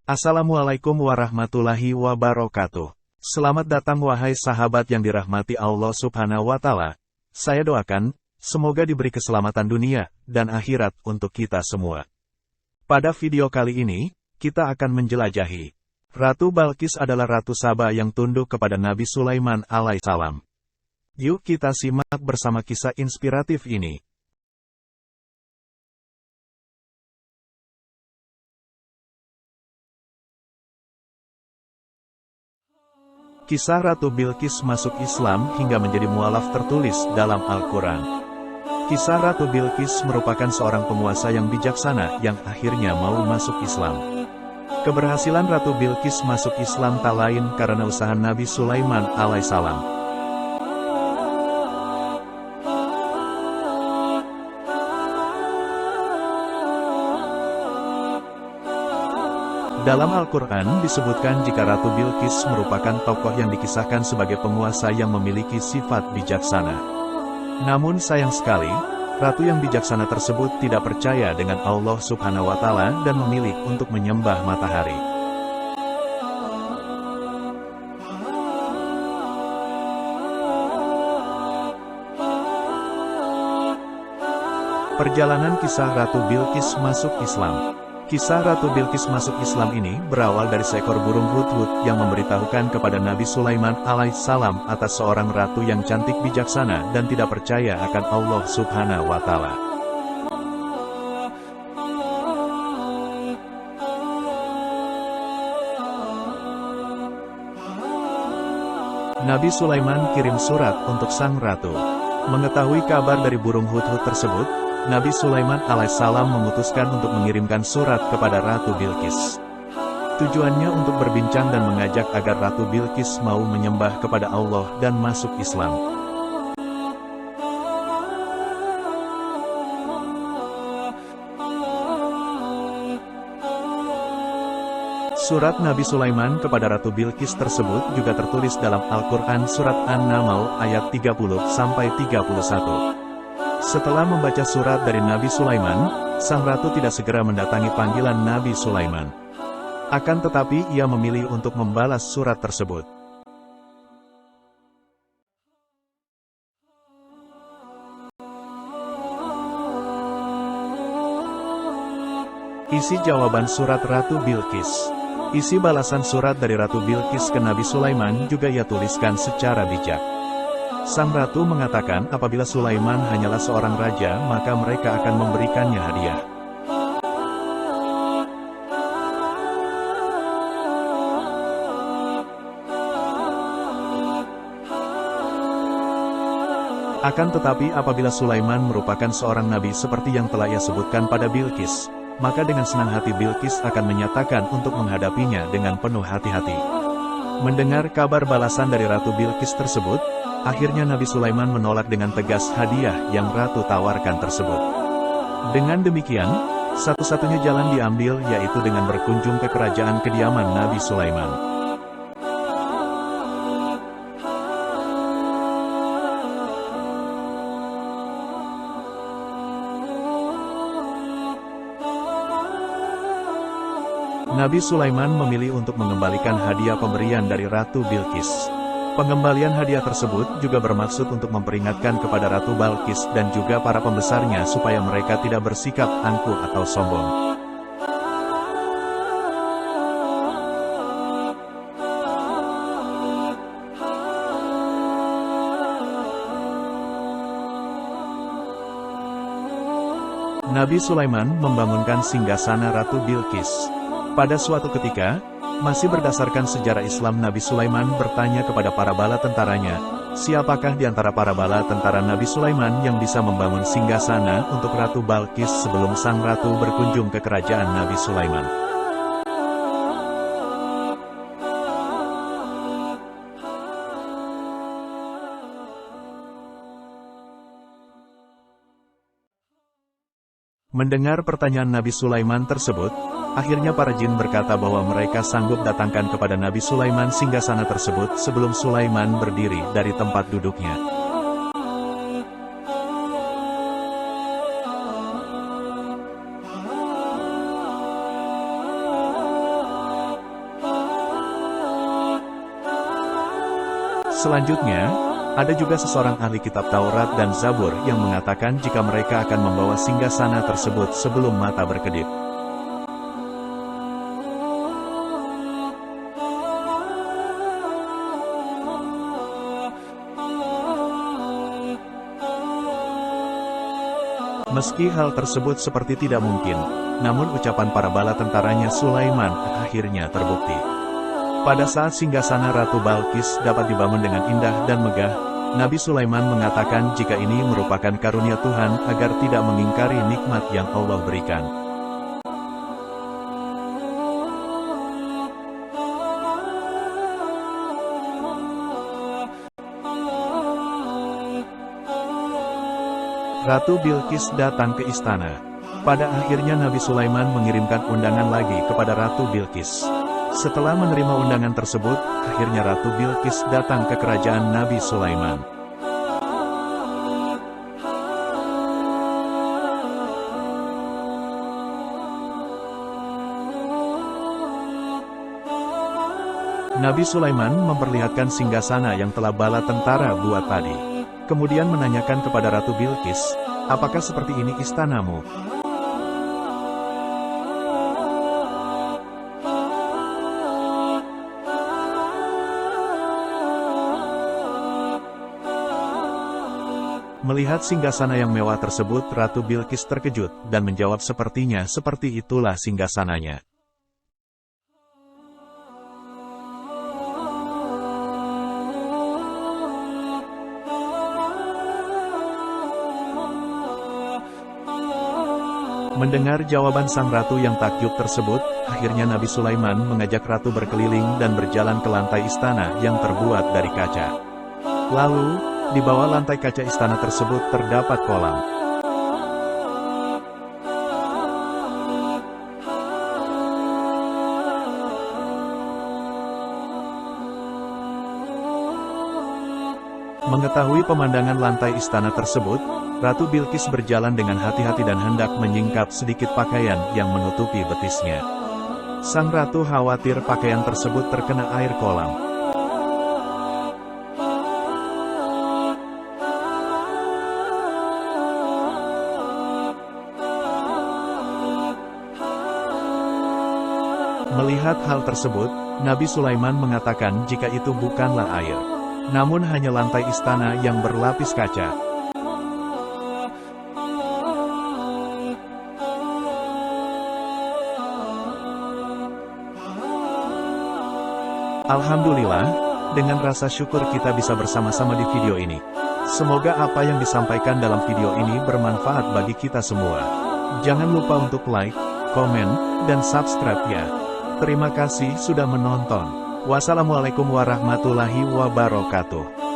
Assalamualaikum warahmatullahi wabarakatuh. Selamat datang wahai sahabat yang dirahmati Allah Subhanahu wa Ta'ala. Saya doakan, semoga diberi keselamatan dunia dan akhirat untuk kita semua. Pada video kali ini, kita akan menjelajahi. Ratu Balqis adalah Ratu Saba yang tunduk kepada Nabi Sulaiman alaihissalam. Yuk kita simak bersama kisah inspiratif ini. Kisah Ratu Bilqis masuk Islam hingga menjadi mualaf tertulis dalam Al-Quran. Kisah Ratu Bilqis merupakan seorang penguasa yang bijaksana yang akhirnya mau masuk Islam. Keberhasilan Ratu Bilqis masuk Islam tak lain karena usaha Nabi Sulaiman alaihissalam. Dalam Al-Quran disebutkan jika Ratu Bilqis merupakan tokoh yang dikisahkan sebagai penguasa yang memiliki sifat bijaksana. Namun sayang sekali, Ratu yang bijaksana tersebut tidak percaya dengan Allah Subhanahu wa Ta'ala dan memilih untuk menyembah matahari. Perjalanan kisah Ratu Bilqis masuk Islam. Kisah Ratu Bilqis masuk Islam ini berawal dari seekor burung hudhud yang memberitahukan kepada Nabi Sulaiman alaihissalam atas seorang ratu yang cantik bijaksana dan tidak percaya akan Allah Subhanahu wa Ta'ala. Nabi Sulaiman kirim surat untuk sang ratu. Mengetahui kabar dari burung hudhud tersebut, Nabi Sulaiman alaihissalam memutuskan untuk mengirimkan surat kepada Ratu Bilqis. Tujuannya untuk berbincang dan mengajak agar Ratu Bilqis mau menyembah kepada Allah dan masuk Islam. Surat Nabi Sulaiman kepada Ratu Bilqis tersebut juga tertulis dalam Al-Quran Surat An-Naml ayat 30-31. Setelah membaca surat dari Nabi Sulaiman, sang ratu tidak segera mendatangi panggilan Nabi Sulaiman. Akan tetapi ia memilih untuk membalas surat tersebut. Isi jawaban surat Ratu Bilqis. Isi balasan surat dari Ratu Bilqis ke Nabi Sulaiman juga ia tuliskan secara bijak. Sang ratu mengatakan apabila Sulaiman hanyalah seorang raja maka mereka akan memberikannya hadiah. Akan tetapi apabila Sulaiman merupakan seorang nabi seperti yang telah ia sebutkan pada Bilqis, maka dengan senang hati Bilqis akan menyatakan untuk menghadapinya dengan penuh hati-hati. Mendengar kabar balasan dari Ratu Bilqis tersebut, akhirnya Nabi Sulaiman menolak dengan tegas hadiah yang Ratu tawarkan tersebut. Dengan demikian, satu-satunya jalan diambil yaitu dengan berkunjung ke kerajaan kediaman Nabi Sulaiman. Nabi Sulaiman memilih untuk mengembalikan hadiah pemberian dari Ratu Bilqis. Pengembalian hadiah tersebut juga bermaksud untuk memperingatkan kepada Ratu Balqis dan juga para pembesarnya supaya mereka tidak bersikap angkuh atau sombong. Nabi Sulaiman membangunkan singgasana Ratu Bilqis. Pada suatu ketika, masih berdasarkan sejarah Islam, Nabi Sulaiman bertanya kepada para bala tentaranya, siapakah di antara para bala tentara Nabi Sulaiman yang bisa membangun singgasana untuk Ratu Balqis sebelum sang ratu berkunjung ke kerajaan Nabi Sulaiman. Mendengar pertanyaan Nabi Sulaiman tersebut, akhirnya para jin berkata bahwa mereka sanggup datangkan kepada Nabi Sulaiman singgasana tersebut sebelum Sulaiman berdiri dari tempat duduknya. Selanjutnya, ada juga seseorang ahli kitab Taurat dan Zabur yang mengatakan jika mereka akan membawa singgasana tersebut sebelum mata berkedip. Meski hal tersebut seperti tidak mungkin, namun ucapan para bala tentaranya Sulaiman akhirnya terbukti. Pada saat singgasana Ratu Balkis dapat dibangun dengan indah dan megah, Nabi Sulaiman mengatakan jika ini merupakan karunia Tuhan agar tidak mengingkari nikmat yang Allah berikan. Ratu Bilqis datang ke istana. Pada akhirnya Nabi Sulaiman mengirimkan undangan lagi kepada Ratu Bilqis. Setelah menerima undangan tersebut, akhirnya Ratu Bilqis datang ke kerajaan Nabi Sulaiman. Nabi Sulaiman memperlihatkan singgasana yang telah bala tentara buat tadi. Kemudian menanyakan kepada Ratu Bilqis, apakah seperti ini istanamu? Melihat singgasana yang mewah tersebut, Ratu Bilqis terkejut, dan menjawab sepertinya seperti itulah singgasananya. Mendengar jawaban sang ratu yang takjub tersebut, akhirnya Nabi Sulaiman mengajak ratu berkeliling dan berjalan ke lantai istana yang terbuat dari kaca. Lalu, di bawah lantai kaca istana tersebut terdapat kolam. Mengetahui pemandangan lantai istana tersebut, Ratu Bilqis berjalan dengan hati-hati dan hendak menyingkap sedikit pakaian yang menutupi betisnya. Sang ratu khawatir pakaian tersebut terkena air kolam. Melihat hal tersebut, Nabi Sulaiman mengatakan jika itu bukanlah air, namun hanya lantai istana yang berlapis kaca. Alhamdulillah, dengan rasa syukur kita bisa bersama-sama di video ini. Semoga apa yang disampaikan dalam video ini bermanfaat bagi kita semua. Jangan lupa untuk like, komen, dan subscribe ya. Terima kasih sudah menonton. Wassalamualaikum warahmatullahi wabarakatuh.